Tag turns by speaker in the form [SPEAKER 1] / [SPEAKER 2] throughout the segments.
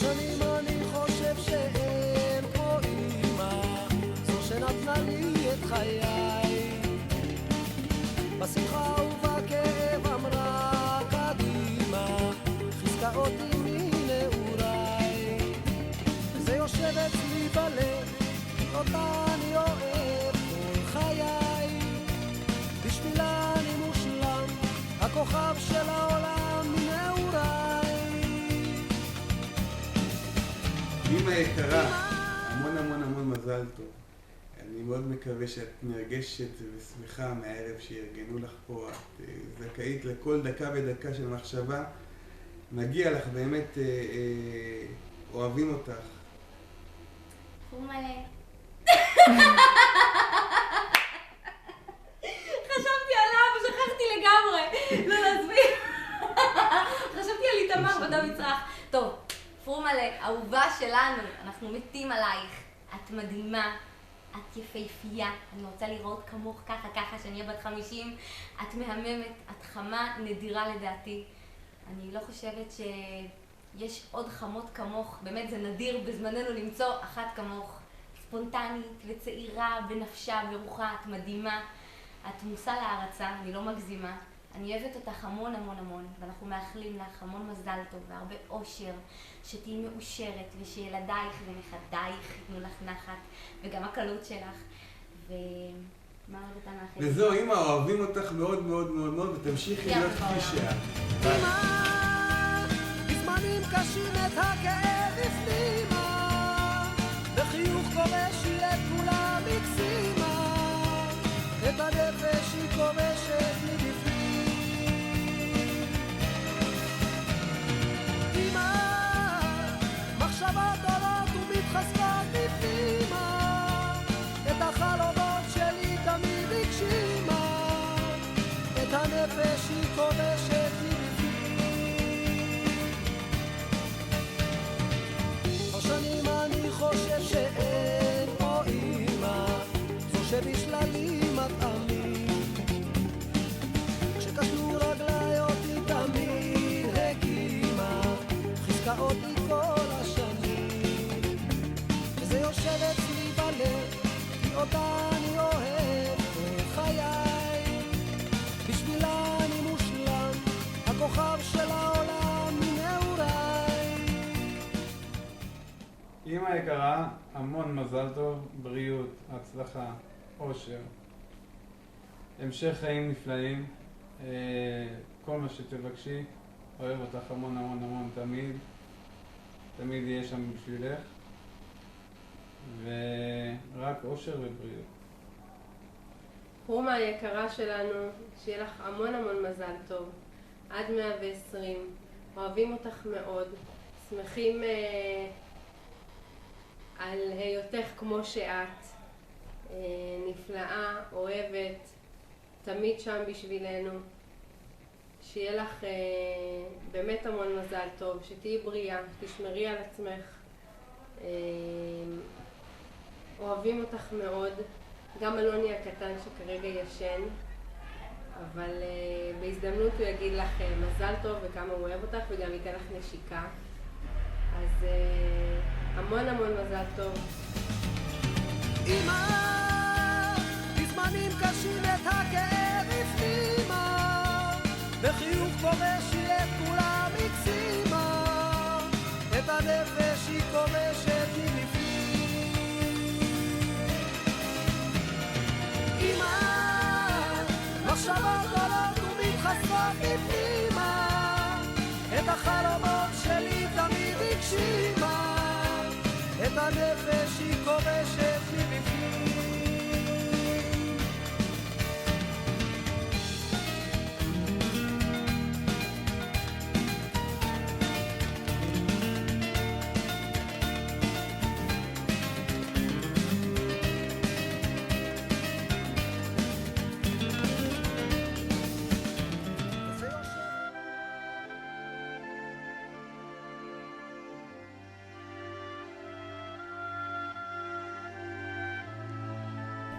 [SPEAKER 1] שנים אני חושב שאין כמו אמא, זו שנתנה לי את חיי. בשמחה ובכאב אמרה קדימה, חיזקה אותי מנעוריי. זה יושב אצלי בלב, אותה אני אוהב כל חיי. בשבילה אני מושלם, הכוכב של העולם מנעוריי.
[SPEAKER 2] אמא יקרה, המון המון המון מזל טוב. אני מאוד מקווה שאת נרגשת ושמחה מהערב שארגנו לך פה. את זכאית לכל דקה ודקה של מחשבה. מגיע לך, באמת אוהבים אותך.
[SPEAKER 3] חום מלא. חשבתי עליו, שכחתי לגמרי. לא להסביר. חשבתי על איתמר בדם מצרח. טוב, פור מלא, אהובה שלנו, אנחנו מתים עלייך. את מדהימה, את יפהפייה, אני רוצה לראות כמוך ככה שאני אהיה בת 50. את מהממת, את חמה נדירה לדעתי. אני לא חושבת שיש עוד חמות כמוך, באמת זה נדיר בזמננו למצוא אחת כמוך. ספונטנית וצעירה בנפשה ורוחה, את מדהימה. את מושא להערצה, אני לא מגזימה. אני אוהבת אותך המון המון המון, ואנחנו מאחלים לך המון מזל טוב והרבה אושר, שתהי מאושרת ושילדייך ונכדייך ייתנו לך נחת, וגם הקלות שלך. ומה עוד אתה מאחלת?
[SPEAKER 2] וזהו, אמא, אוהבים אותך מאוד מאוד מאוד מאוד, ותמשיכי להיות כפי שאת.
[SPEAKER 1] אמא, בזמנים קשים את הכאב הפנימה, וחיוך כובש היא את כולם הקסימה, את הנפש היא כובשת מבפנים. אמא, מחשבות עולות ומתחזקות בפנימה, את החלומות שלי תמיד הגשימה, את הנפש היא כובשת מבפנים. כבר שנים אני חושב שאין כמו אמא, זו שבישלה לי מטעמים. כשקשרו רגליי אותי תמיד הקימה, חיזקה אותי כל השנים. וזה יושב אצלי בלב, כי אותה אני אוהב כל חיי. בשבילה אני מושלם, הכוכב של העולם מנעוריי.
[SPEAKER 2] אמא יקרה, המון מזל טוב, בריאות, הצלחה, אושר, המשך חיים נפלאים, כל מה שתבקשי. אוהב אותך המון המון המון תמיד, תמיד יהיה שם בשבילך, ורק אושר ובריאות.
[SPEAKER 4] רומה היקרה שלנו, שיהיה לך המון המון מזל טוב, עד 120, אוהבים אותך מאוד, שמחים על היותך כמו שאת, נפלאה, אוהבת, תמיד שם בשבילנו. שיהיה לך באמת המון מזל טוב, שתהיי בריאה, תשמרי על עצמך, אוהבים אותך מאוד. גם אלוני הקטן שכרגע ישן, אבל בהזדמנות הוא יגיד לך מזל טוב וכמה הוא אוהב אותך, וגם ייתן לך נשיקה. אז המון המון מזל טוב.
[SPEAKER 1] אמא, בזמנים קשים את הכאב הפנימה, וחיוך כובש היא את כולם הקסימה, את הנפש היא כובשת מבפנים. אמא, מחשבות עולות ומתחזקות בפנימה, את החלומות שלי תמיד הגשימה, את הנפש היא כובשת מבפנים.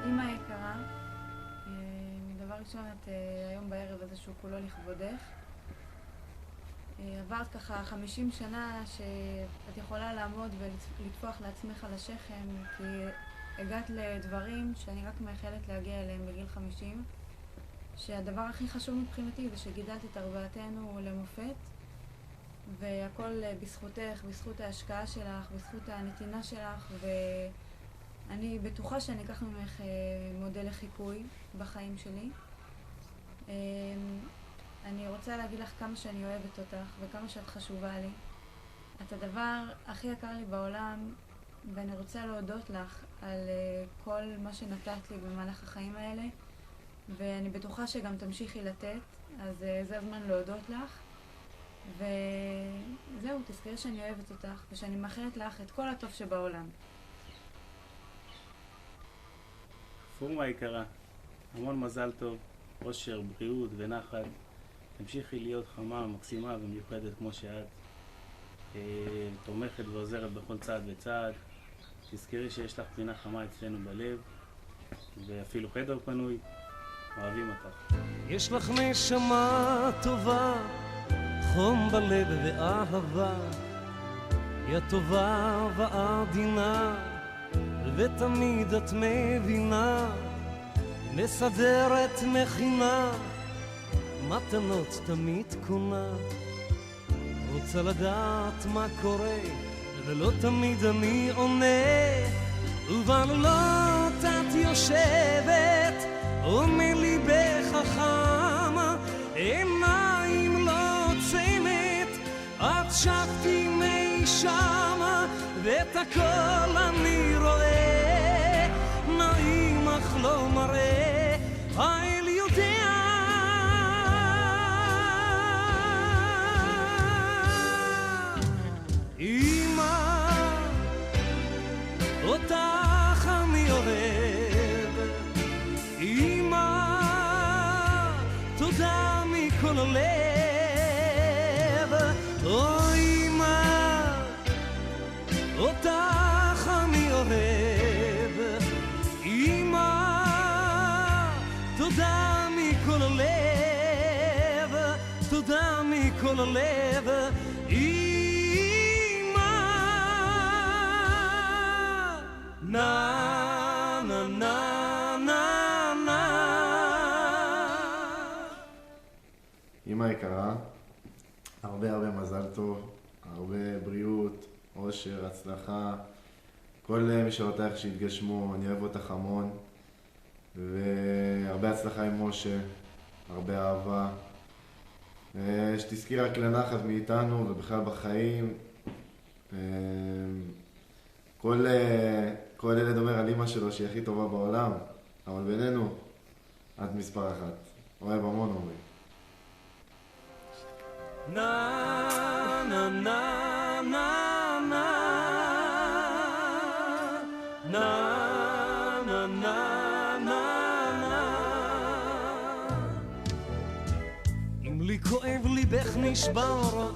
[SPEAKER 5] אמא יקרה, דבר ראשון, את היום בערב הזה שהוא כולו לכבודך. עברת ככה 50 שנה שאת יכולה לעמוד ולטפוח לעצמך על השכם, כי הגעת לדברים שאני רק מאחלת להגיע אליהם בגיל 50, שהדבר הכי חשוב מבחינתי זה שגידלת את ארבעתנו למופת, והכל בזכותך, בזכות ההשקעה שלך, בזכות הנתינה שלך, ואני בטוחה שאני אקח ממך מודל לחיקוי בחיים שלי. אני רוצה להגיד לך כמה שאני אוהבת אותך וכמה שאת חשובה לי. את הדבר הכי יקר לי בעולם, ואני רוצה להודות לך על כל מה שנתת לי במהלך החיים האלה, ואני בטוחה שגם תמשיכי לתת, אז זה הזמן להודות לך. וזהו, תזכרי שאני אוהבת אותך ושאני מאחלת לך את כל הטוב שבעולם.
[SPEAKER 6] פורמה יקרה, המון מזל טוב, אושר, בריאות ונחת. תמשיכי להיות חמה, מקסימה ומיוחדת כמו שאת. תומכת ועוזרת בכל צעד וצעד. תזכרי שיש לך פינה חמה אצלנו בלב, ואפילו חדר פנוי. אוהבים אותך.
[SPEAKER 1] יש לך נשמה טובה, חום בלב ואהבה, יא טובה ועדינה, ותמיד את מבינה, מסדרת מכינה, מתנות תמיד קונה, רוצה לדעת מה קורה, ולא תמיד אני עונה, ובלילות את יושבת, אומר לי בחכם, עיניים לא עוצמת, את שבתי מי שמה, ואת הכל אני רואה, נעים אך לא מראה, האל יודע. אמא, אותך אני אוהב, אמא, תודה מכל הלב, אוי אמא, אותך אני אוהב, אמא, תודה מכל הלב, תודה מכל הלב, אמא, נה נה נה נה נה.
[SPEAKER 7] אמא יקרה, הרבה מזל טוב, הרבה בריאות, אושר, הצלחה, כל משאלותייך שהתגשמו, אני אוהב אותך המון, והרבה הצלחה עם משה, הרבה אהבה, שתזכי רק לנחת מאיתנו ובכלל בחיים. כל ילד אומר על אמא שלו שהיא הכי טובה בעולם, אבל בינינו את מספר אחת. אוהב המון אומרים.
[SPEAKER 1] Na na na na na na na na na na. אם לי כואב ליבך נשבר,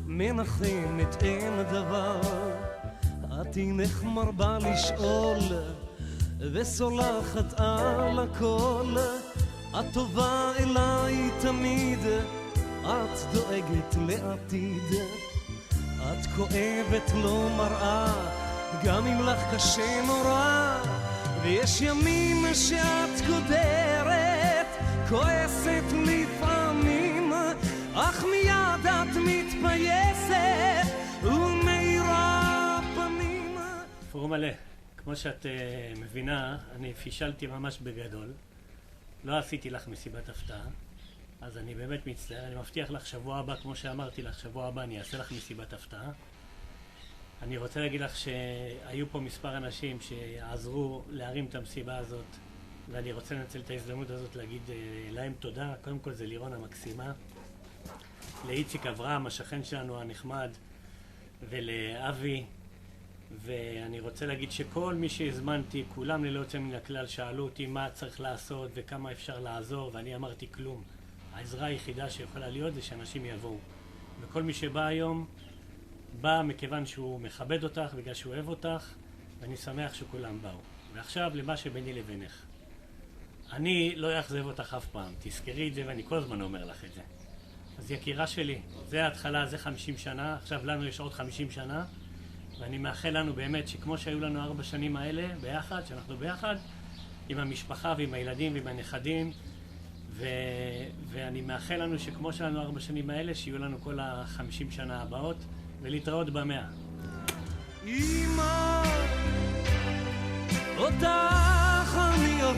[SPEAKER 1] מנחמת אין דבר, את אינך מרבה לשאול וסולחת על הכל, את טובה אליי תמיד, את דואגת לעתיד, את כואבת לא מראה, גם אם לך קשה נורא, ויש ימים שאת קודרת, כועסת לפעמים, אך מיד את מתפייסת ומאירה פנים.
[SPEAKER 8] פורום מלא, כמו שאת מבינה, אני פישלתי ממש בגדול, לא עשיתי לך מסיבת הפתעה, אז אני באמת מצטער, אני מבטיח לך שבוע הבא, כמו שאמרתי לך, שבוע הבא אני אעשה לך מסיבת הפתעה. אני רוצה להגיד לך שהיו פה מספר אנשים שעזרו להרים את המסיבה הזאת, ואני רוצה לנצל את ההזדמנות הזאת להגיד להם תודה. קודם כל זה לירון המקסימה, לאיציק אברהם, השכן שלנו הנחמד, ולאבי, ואני רוצה להגיד שכל מי שהזמנתי, כולם ללא יוצא מן הכלל, שאלו אותי מה צריך לעשות וכמה אפשר לעזור, ואני אמרתי כלום. העזרה היחידה שיכולה להיות זה שאנשים יבואו. וכל מי שבא היום, בא מכיוון שהוא מכבד אותך, בגלל שהוא אוהב אותך, ואני שמח שכולם באו. ועכשיו למה שביני לבינך. אני לא אאכזב אותך אף פעם, תזכרי את זה ואני כל הזמן אומר לך את זה. אז יקירה שלי, זה ההתחלה, זה 50 שנה, עכשיו לנו יש עוד 50 שנה, ואני מאחל לנו באמת שכמו שהיו לנו 4 שנים האלה ביחד, שאנחנו ביחד, עם המשפחה ועם הילדים ועם הנכדים, ואני מאחל לנו שכמו שלנו 4 שנים האלה, שיהיו לנו כל ה-50 שנה הבאות, ולהתראות ב100.
[SPEAKER 1] אמא, אותך אני אוהב